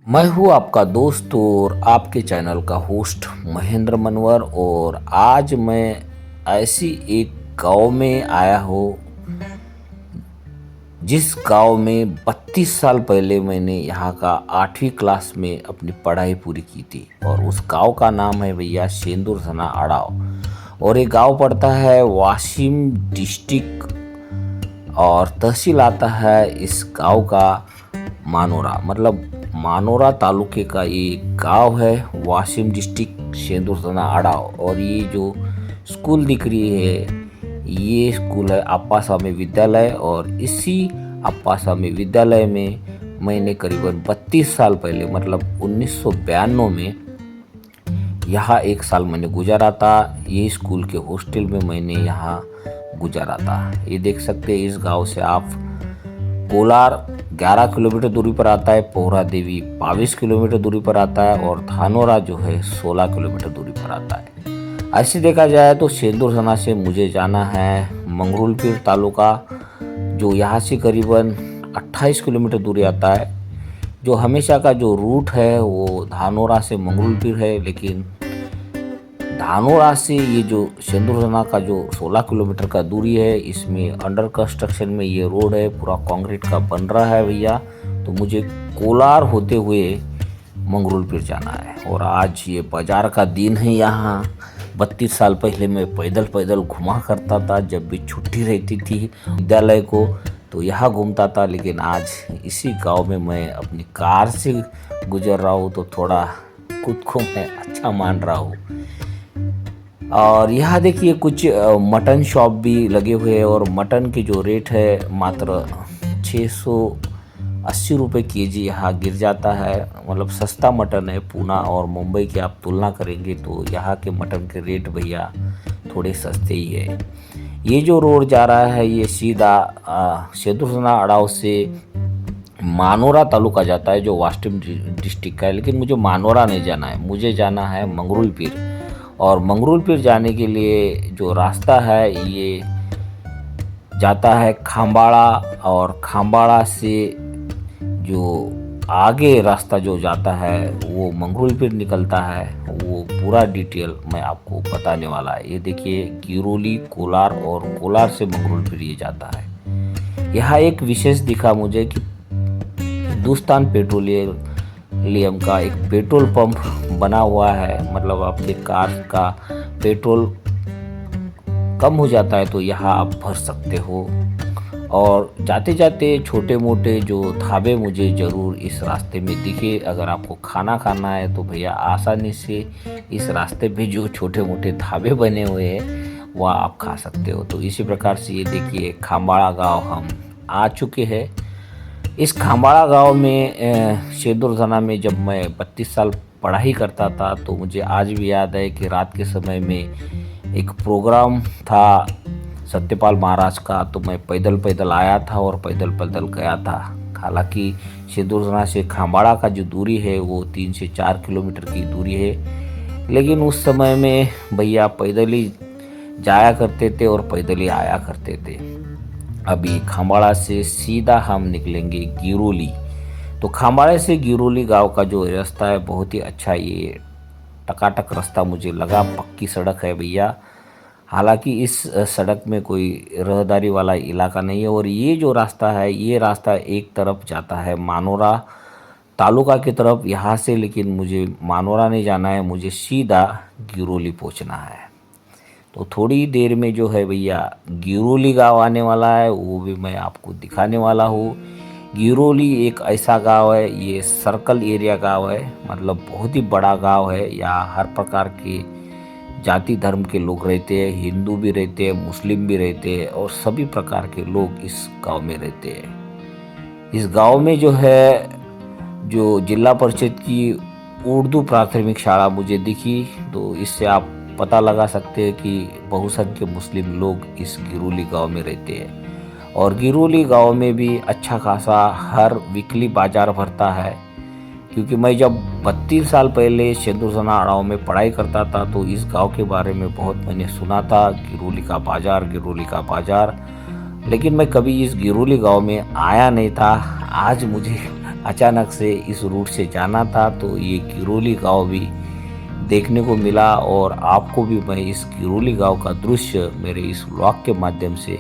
मैं हूँ आपका दोस्त और आपके चैनल का होस्ट महेंद्र मनवर। और आज मैं ऐसी एक गांव में आया हूँ जिस गांव में 32 साल पहले मैंने यहाँ का 8वीं क्लास में अपनी पढ़ाई पूरी की थी। और उस गांव का नाम है भैया शेंदुर थाना अड़ाव। और ये गांव पड़ता है वाशिम डिस्ट्रिक्ट और तहसील आता है इस गांव का मानोरा, मतलब मानोरा तालुके का ये गांव है, वाशिम डिस्ट्रिक्ट शेंदुर थाना अड़ाव। और ये जो स्कूल दिख रही है ये स्कूल है अप्पा स्वामी विद्यालय। और इसी अप्पा स्वामी विद्यालय में मैंने करीबन 32 साल पहले मतलब 1992 में यहाँ एक साल मैंने गुजारा था। ये स्कूल के हॉस्टल में मैंने यहाँ गुजारा था। ये देख सकते हैं इस गांव से आप कोलार 11 किलोमीटर दूरी पर आता है, पोहरा देवी 22 किलोमीटर दूरी पर आता है और धानोरा जो है 16 किलोमीटर दूरी पर आता है। ऐसे देखा जाए तो शेंदुर थाना से मुझे जाना है मंगरुलपीर तालुका, जो यहाँ से करीबन 28 किलोमीटर दूरी आता है। जो हमेशा का जो रूट है वो धानोरा से मंगरुलपीर है, लेकिन धानोरा से ये जो शेंदुर थाना का जो 16 किलोमीटर का दूरी है, इसमें अंडर कंस्ट्रक्शन में ये रोड है, पूरा कंक्रीट का बन रहा है भैया। तो मुझे कोलार होते हुए मंगरुलपीर जाना है। और आज ये बाजार का दिन है यहाँ। 32 साल पहले मैं पैदल पैदल घुमा करता था, जब भी छुट्टी रहती थी विद्यालय को तो यहाँ घूमता था। लेकिन आज इसी गांव में मैं अपनी कार से गुजर रहा हूँ, तो थोड़ा खुद को मैं अच्छा मान रहा हूँ। और यहाँ देखिए कुछ मटन शॉप भी लगे हुए हैं और मटन की जो रेट है मात्र 680 रुपये केजी यहाँ गिर जाता है। मतलब सस्ता मटन है। पूना और मुंबई की आप तुलना करेंगे तो यहाँ के मटन के रेट भैया थोड़े सस्ते ही है। ये जो रोड जा रहा है ये सीधा शेंदुर थाना अड़ाव से मानोरा तालुका जाता है, जो वाशिम डिस्ट्रिक्ट का है। लेकिन मुझे मानोरा नहीं जाना है, मुझे जाना है मंगरुलपीर। और मंगरुलपीर जाने के लिए जो रास्ता है ये जाता है खाम्बाड़ा, और खाम्बाड़ा से जो आगे रास्ता जो जाता है वो मंगरुलपीर निकलता है। वो पूरा डिटेल मैं आपको बताने वाला है। ये देखिए गिरोली, कोलार और कोलार से मंगरुलपीर ये जाता है। यहाँ एक विशेष दिखा मुझे कि हिंदुस्तान पेट्रोलियम का एक पेट्रोल पंप बना हुआ है। मतलब आपके कार का पेट्रोल कम हो जाता है तो यहाँ आप भर सकते हो। और जाते जाते छोटे मोटे जो ढाबे मुझे ज़रूर इस रास्ते में दिखे। अगर आपको खाना खाना है तो भैया आसानी से इस रास्ते पे जो छोटे मोटे ढाबे बने हुए हैं वह आप खा सकते हो। तो इसी प्रकार से ये देखिए खाम्बाड़ा गांव हम आ चुके हैं। इस खाम्बाड़ा गांव में शेंदुर थाना में जब मैं 32 साल पढ़ाई करता था तो मुझे आज भी याद है कि रात के समय में एक प्रोग्राम था सत्यपाल महाराज का, तो मैं पैदल पैदल आया था और पैदल पैदल गया था। हालांकि शेंदुर थाना से खाम्बाड़ा का जो दूरी है वो 3 से 4 किलोमीटर की दूरी है, लेकिन उस समय में भैया पैदल ही जाया करते थे और पैदल ही आया करते थे। अभी खाम्बाड़ा से सीधा हम निकलेंगे गिरोली। तो खाम्बाड़े से गिरोली गांव का जो रास्ता है बहुत ही अच्छा, ये टकाटक रास्ता मुझे लगा। पक्की सड़क है भैया। हालांकि इस सड़क में कोई रहदारी वाला इलाका नहीं है। और ये जो रास्ता है ये रास्ता एक तरफ जाता है मानोरा तालुका की तरफ यहाँ से, लेकिन मुझे मानोरा नहीं जाना है, मुझे सीधा गिरोली पहुँचना है। तो थोड़ी देर में जो है भैया गिरोली गांव आने वाला है, वो भी मैं आपको दिखाने वाला हूँ। गिरोली एक ऐसा गांव है, ये सर्कल एरिया गांव है, मतलब बहुत ही बड़ा गांव है। यहाँ हर प्रकार के जाति धर्म के लोग रहते हैं, हिंदू भी रहते हैं, मुस्लिम भी रहते हैं और सभी प्रकार के लोग इस गांव में रहते हैं। इस गांव में जो है जो जिला परिषद की उर्दू प्राथमिक शाला मुझे दिखी, तो इससे आप पता लगा सकते हैं कि बहुसंख्य मुस्लिम लोग इस गिरोली गांव में रहते हैं। और गिरोली गांव में भी अच्छा खासा हर वीकली बाजार भरता है, क्योंकि मैं जब 32 साल पहले शेंदुर थाना अड़ाव में पढ़ाई करता था तो इस गांव के बारे में बहुत मैंने सुना था, गिरोली का बाजार, गिरोली का बाजार। लेकिन मैं कभी इस गिरोली गांव में आया नहीं था। आज मुझे अचानक से इस रूट से जाना था तो ये किरोली गांव भी देखने को मिला, और आपको भी मैं इस किरोली गांव का दृश्य मेरे इस व्लॉग के माध्यम से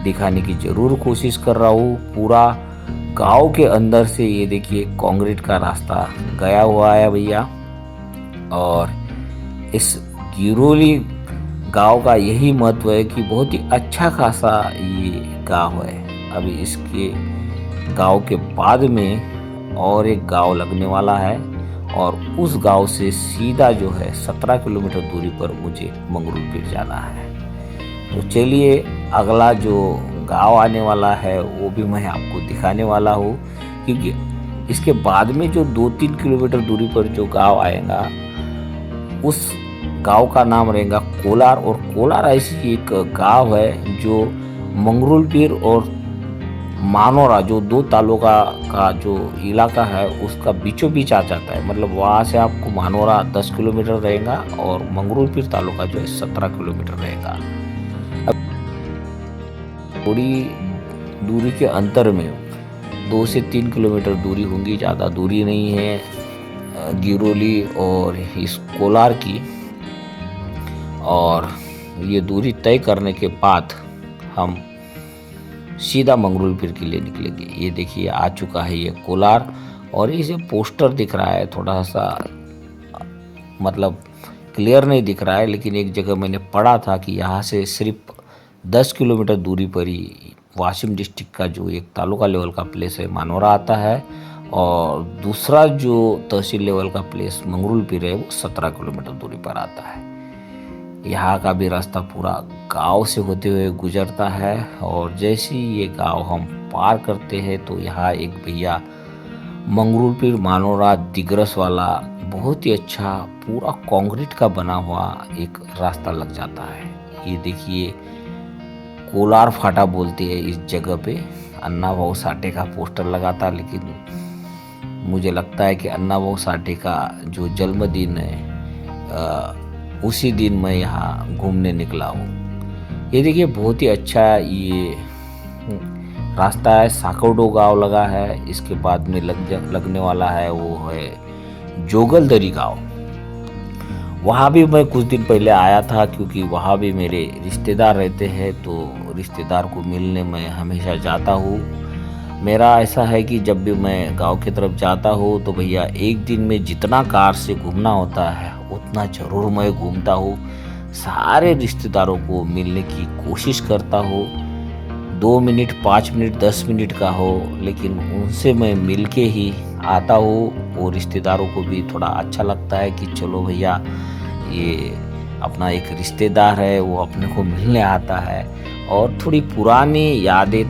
दिखाने की ज़रूर कोशिश कर रहा हूँ। पूरा गांव के अंदर से ये देखिए कंक्रीट का रास्ता गया हुआ है भैया, और इस किरोली गांव का यही महत्व है कि बहुत ही अच्छा खासा ये गांव है। अभी इसके गांव के बाद में और एक गांव लगने वाला है, और उस गांव से सीधा जो है 17 किलोमीटर दूरी पर मुझे मंगरूलपीर जाना है। तो चलिए अगला जो गांव आने वाला है वो भी मैं आपको दिखाने वाला हूँ, क्योंकि इसके बाद में जो 2-3 किलोमीटर दूरी पर जो गांव आएगा उस गांव का नाम रहेगा कोलार। और कोलार ऐसी एक गांव है जो मंगरूलपीर और मानोरा जो 2 तालुका का जो इलाका है उसका बीचों बीच आ जाता है। मतलब वहाँ से आपको मानोरा 10 किलोमीटर रहेगा और मंगरूलपीर तालुका जो है 17 किलोमीटर रहेगा। अब थोड़ी दूरी के अंतर में 2 से 3 किलोमीटर दूरी होंगी, ज़्यादा दूरी नहीं है गिरोली और इस कोलार की। और ये दूरी तय करने के बाद हम सीधा मंगरूलपीर के लिए निकलेंगे। ये देखिए आ चुका है ये कोलार, और इसे पोस्टर दिख रहा है, थोड़ा सा मतलब क्लियर नहीं दिख रहा है, लेकिन एक जगह मैंने पढ़ा था कि यहाँ से सिर्फ 10 किलोमीटर दूरी पर ही वाशिम डिस्ट्रिक्ट का जो एक तालुका लेवल का प्लेस है मानोरा आता है, और दूसरा जो तहसील लेवल का प्लेस मंगरूलपीर है वो 17 किलोमीटर दूरी पर आता है। यहाँ का भी रास्ता पूरा गांव से होते हुए गुजरता है, और जैसे ही ये गांव हम पार करते हैं तो यहाँ एक भैया मंगरूलपीर मानोरा दिग्रस वाला बहुत ही अच्छा पूरा कंक्रीट का बना हुआ एक रास्ता लग जाता है। ये देखिए कोलार फाटा बोलते हैं इस जगह पे। अन्ना भाऊ साठे का पोस्टर लगा था, लेकिन मुझे लगता है कि अन्ना भाऊ साठे का जो जन्मदिन है उसी दिन मैं यहाँ घूमने निकला हूँ। ये देखिए बहुत ही अच्छा ये रास्ता है। साकोडो गांव लगा है, इसके बाद में लगने वाला है वो है जोगलदरी गांव। वहाँ भी मैं कुछ दिन पहले आया था, क्योंकि वहाँ भी मेरे रिश्तेदार रहते हैं, तो रिश्तेदार को मिलने मैं हमेशा जाता हूँ। मेरा ऐसा है कि जब भी मैं गांव की तरफ जाता हूँ तो भैया एक दिन में जितना कार से घूमना होता है उतना ज़रूर मैं घूमता हूँ। सारे रिश्तेदारों को मिलने की कोशिश करता हूँ, 2 मिनट 5 मिनट 10 मिनट का हो, लेकिन उनसे मैं मिल के ही आता हूँ। वो रिश्तेदारों को भी थोड़ा अच्छा लगता है कि चलो भैया ये अपना एक रिश्तेदार है, वो अपने को मिलने आता है, और थोड़ी पुरानी यादें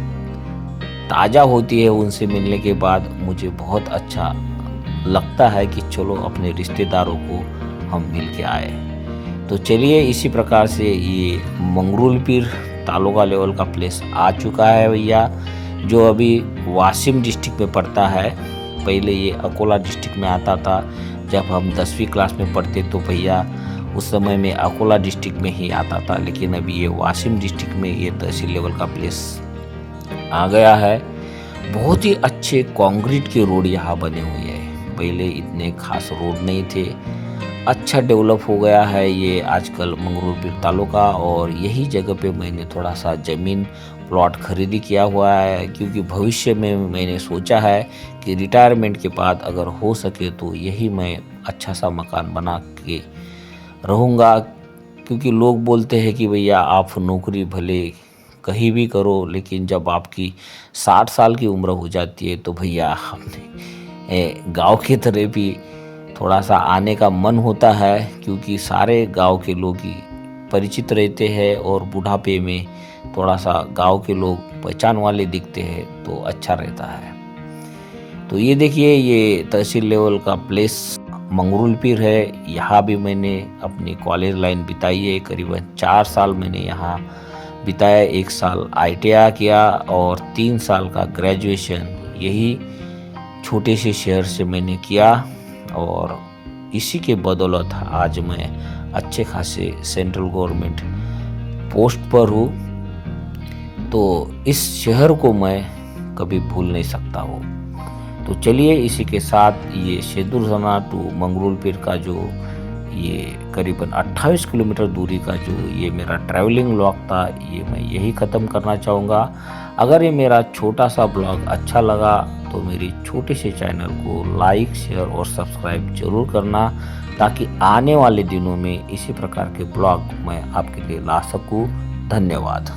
ताज़ा होती है उनसे मिलने के बाद। मुझे बहुत अच्छा लगता है कि चलो अपने रिश्तेदारों को हम मिल के आए। तो चलिए इसी प्रकार से ये मंगरूलपीर तालुका लेवल का प्लेस आ चुका है भैया, जो अभी वाशिम डिस्ट्रिक्ट में पड़ता है। पहले ये अकोला डिस्ट्रिक्ट में आता था। जब हम 10वीं क्लास में पढ़ते तो भैया उस समय में अकोला डिस्ट्रिक्ट में ही आता था, लेकिन अभी ये वाशिम डिस्ट्रिक्ट में ये तहसील लेवल का प्लेस आ गया है। बहुत ही अच्छे कंक्रीट के रोड यहाँ बने हुए हैं। पहले इतने खास रोड नहीं थे, अच्छा डेवलप हो गया है ये आजकल मंगरूलपीर तालुका। और यही जगह पे मैंने थोड़ा सा ज़मीन प्लॉट खरीदी किया हुआ है, क्योंकि भविष्य में मैंने सोचा है कि रिटायरमेंट के बाद अगर हो सके तो यही मैं अच्छा सा मकान बना के रहूँगा। क्योंकि लोग बोलते हैं कि भैया आप नौकरी भले कहीं भी करो, लेकिन जब आपकी 60 साल की उम्र हो जाती है तो भैया अपने गांव की तरह भी थोड़ा सा आने का मन होता है, क्योंकि सारे गांव के लोग ही परिचित रहते हैं, और बुढ़ापे में थोड़ा सा गांव के लोग पहचान वाले दिखते हैं तो अच्छा रहता है। तो ये देखिए ये तहसील लेवल का प्लेस मंगरूलपीर है। यहाँ भी मैंने अपनी कॉलेज लाइन बिताई है, करीबन 4 साल मैंने यहाँ बिताया। 1 साल ITI किया और 3 साल का ग्रेजुएशन यही छोटे से शहर से मैंने किया, और इसी के बदौलत आज मैं अच्छे खासे सेंट्रल गवर्नमेंट पोस्ट पर हूँ। तो इस शहर को मैं कभी भूल नहीं सकता हूँ। तो चलिए इसी के साथ ये शेदुरसना टू मंगरूल पीर का जो ये करीबन 28 किलोमीटर दूरी का जो ये मेरा ट्रैवलिंग व्लॉग था, ये मैं यही ख़त्म करना चाहूँगा। अगर ये मेरा छोटा सा ब्लॉग अच्छा लगा तो मेरी छोटे से चैनल को लाइक, शेयर और सब्सक्राइब ज़रूर करना, ताकि आने वाले दिनों में इसी प्रकार के ब्लॉग मैं आपके लिए ला सकूँ। धन्यवाद।